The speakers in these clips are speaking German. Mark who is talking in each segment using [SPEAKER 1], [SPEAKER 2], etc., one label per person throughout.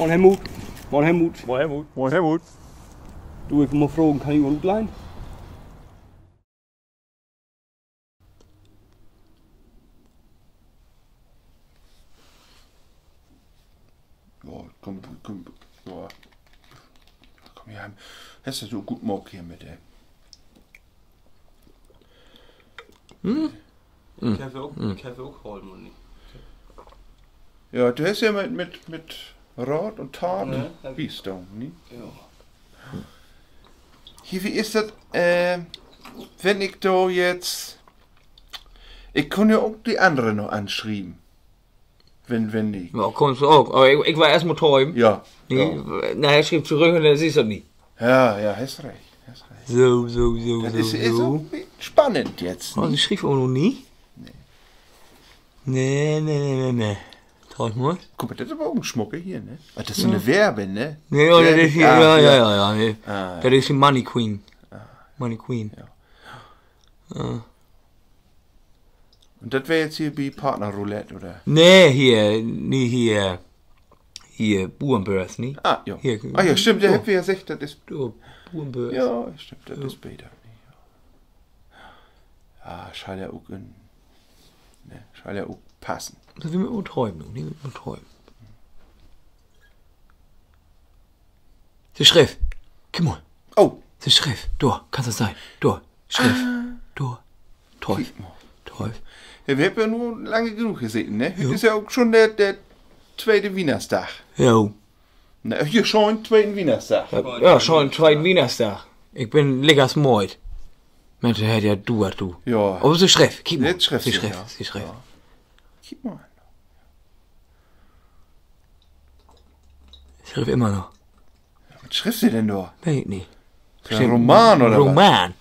[SPEAKER 1] Moin Helmut. Moin Helmut.
[SPEAKER 2] Moin Helmut. Moin Helmut.
[SPEAKER 1] Du, ich will mal fragen, kann ich mal gut leihen?
[SPEAKER 3] Ja, komm hier heim. Hast du so gut Mock hier mit, ey?
[SPEAKER 1] Kaffee auch holen, oder nicht?
[SPEAKER 3] Ja, du hast ja mit Rat und Tat
[SPEAKER 1] Ja.
[SPEAKER 3] bist du, nicht?
[SPEAKER 1] Ja.
[SPEAKER 3] Hier, wie ist das, wenn ich da jetzt... Ich kann ja auch die anderen noch anschreiben. Wenn ich...
[SPEAKER 4] Ja, kommst du auch. Aber ich war erst mal träumen.
[SPEAKER 3] Ja.
[SPEAKER 4] Nachher schrieb zurück und dann siehst du das nicht.
[SPEAKER 3] Ja, hast recht.
[SPEAKER 4] So.
[SPEAKER 3] Das ist auch spannend jetzt.
[SPEAKER 4] Oh, sie schrieb auch noch nie? Nee. Traurig mal.
[SPEAKER 3] Guck mal, das ist aber auch ein Schmucke hier, ne? Ah, das ist so eine Werbe, ne?
[SPEAKER 4] Nee, ja, das ist hier, ja. Nee.
[SPEAKER 3] Ah,
[SPEAKER 4] Das ist die Money Queen. Money Queen.
[SPEAKER 3] Und das wäre jetzt hier wie Partnerroulette, oder?
[SPEAKER 4] Nee, hier, Burenbörse, nicht?
[SPEAKER 3] Ah, ja.
[SPEAKER 4] Hier,
[SPEAKER 3] Ja, stimmt, der
[SPEAKER 4] so.
[SPEAKER 3] hat ja gesagt, das ist...
[SPEAKER 4] Burenbörse.
[SPEAKER 3] Ja, stimmt, das ist besser. Ja, schall ja auch passen.
[SPEAKER 4] Das will man auch träumen, nicht mit mir träumen. Die Schrift. Guck mal.
[SPEAKER 3] Oh!
[SPEAKER 4] Die Schrift. Da, kann das sein. Da, Schrift. Da. Teuf.
[SPEAKER 3] Ja, wir haben ja nur lange genug gesehen, ne? Heute ist ja auch schon der zweite Wienerstag.
[SPEAKER 4] Jo.
[SPEAKER 3] Na, hier schon zweiten Wienerstag.
[SPEAKER 4] Ja, schon zweiten Wienerstag. Ich bin leckers Moid. Mensch, der hätte ja du.
[SPEAKER 3] Ja.
[SPEAKER 4] Oh, sie Schrift. Guck mal.
[SPEAKER 3] Jetzt Schrift.
[SPEAKER 4] Sie Schrift.
[SPEAKER 3] Ja. Gib mal.
[SPEAKER 4] Schrift immer noch.
[SPEAKER 3] Was schrift sie denn da?
[SPEAKER 4] Weiß nicht.
[SPEAKER 3] Ist ein Roman, oder was?
[SPEAKER 4] Roman.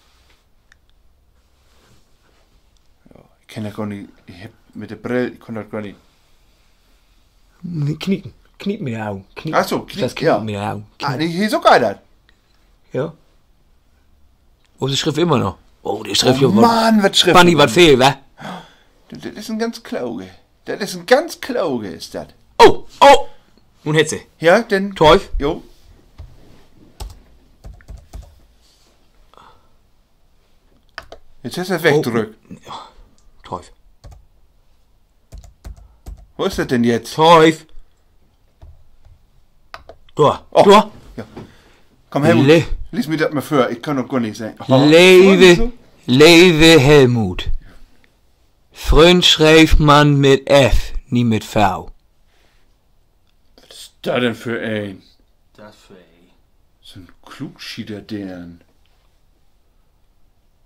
[SPEAKER 3] Ich kann das gar nicht, ich hab mit der Brille, ich kann das gar nicht.
[SPEAKER 4] Knieten. Knieten mit den Augen. Knieten.
[SPEAKER 3] Ach so,
[SPEAKER 4] Das
[SPEAKER 3] ja.
[SPEAKER 4] Knieten mit den Augen.
[SPEAKER 3] Ah, die hier so geil das.
[SPEAKER 4] Ja. Oh, die Schrift immer noch. Oh, die Schrift.
[SPEAKER 3] Oh Mann, was schrift.
[SPEAKER 4] Bunny, was fehlt, wa?
[SPEAKER 3] Das ist ein ganz Klauge. Ist das.
[SPEAKER 4] Oh. Nun hätt sie.
[SPEAKER 3] Ja, denn...
[SPEAKER 4] Teuf.
[SPEAKER 3] Jo. Jetzt ist er wegdrückt.
[SPEAKER 4] Teuf.
[SPEAKER 3] Wo ist das denn jetzt?
[SPEAKER 4] Teuf. Da.
[SPEAKER 3] Oh.
[SPEAKER 4] Da.
[SPEAKER 3] Ja. Komm, Helmut,
[SPEAKER 4] Le-
[SPEAKER 3] lies mir das mal vor. Ich kann doch gar nicht sagen. Oh.
[SPEAKER 4] Lewe Helmut. Freund schreibt man mit F, nie mit V.
[SPEAKER 3] Was ist da denn für ein?
[SPEAKER 1] Das für ey.
[SPEAKER 3] So ein Klugschieder, deren.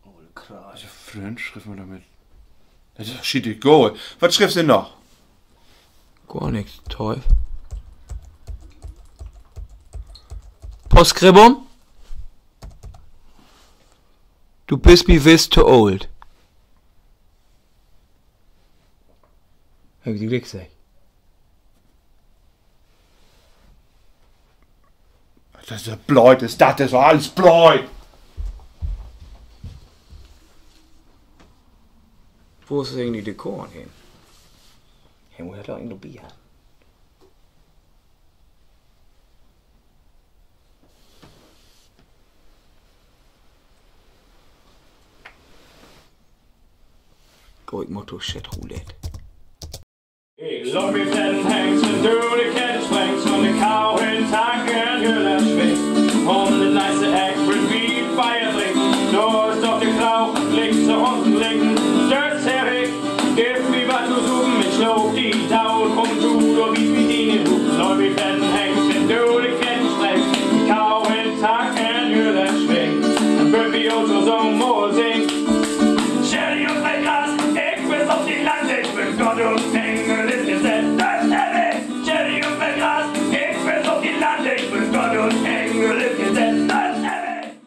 [SPEAKER 1] Oh, krass.
[SPEAKER 3] Also, Freund schrift man damit. Das ist shit, go. Was schriftst du denn noch?
[SPEAKER 4] Gar nichts, Teuf. Postskribum. Du bist mir wisst too old. Hab ich dir gesagt.
[SPEAKER 3] Das ist ja Bläut, das ist doch alles Bläut.
[SPEAKER 4] Wo ist eigentlich der Korn hin? Hey, wo hat er eigentlich Bier? Gå ikke mod shit roulette.
[SPEAKER 2] Så vi den hængsen, du det kan springe, som en kav, en tanke, en jyllandsving. Om det nice æg,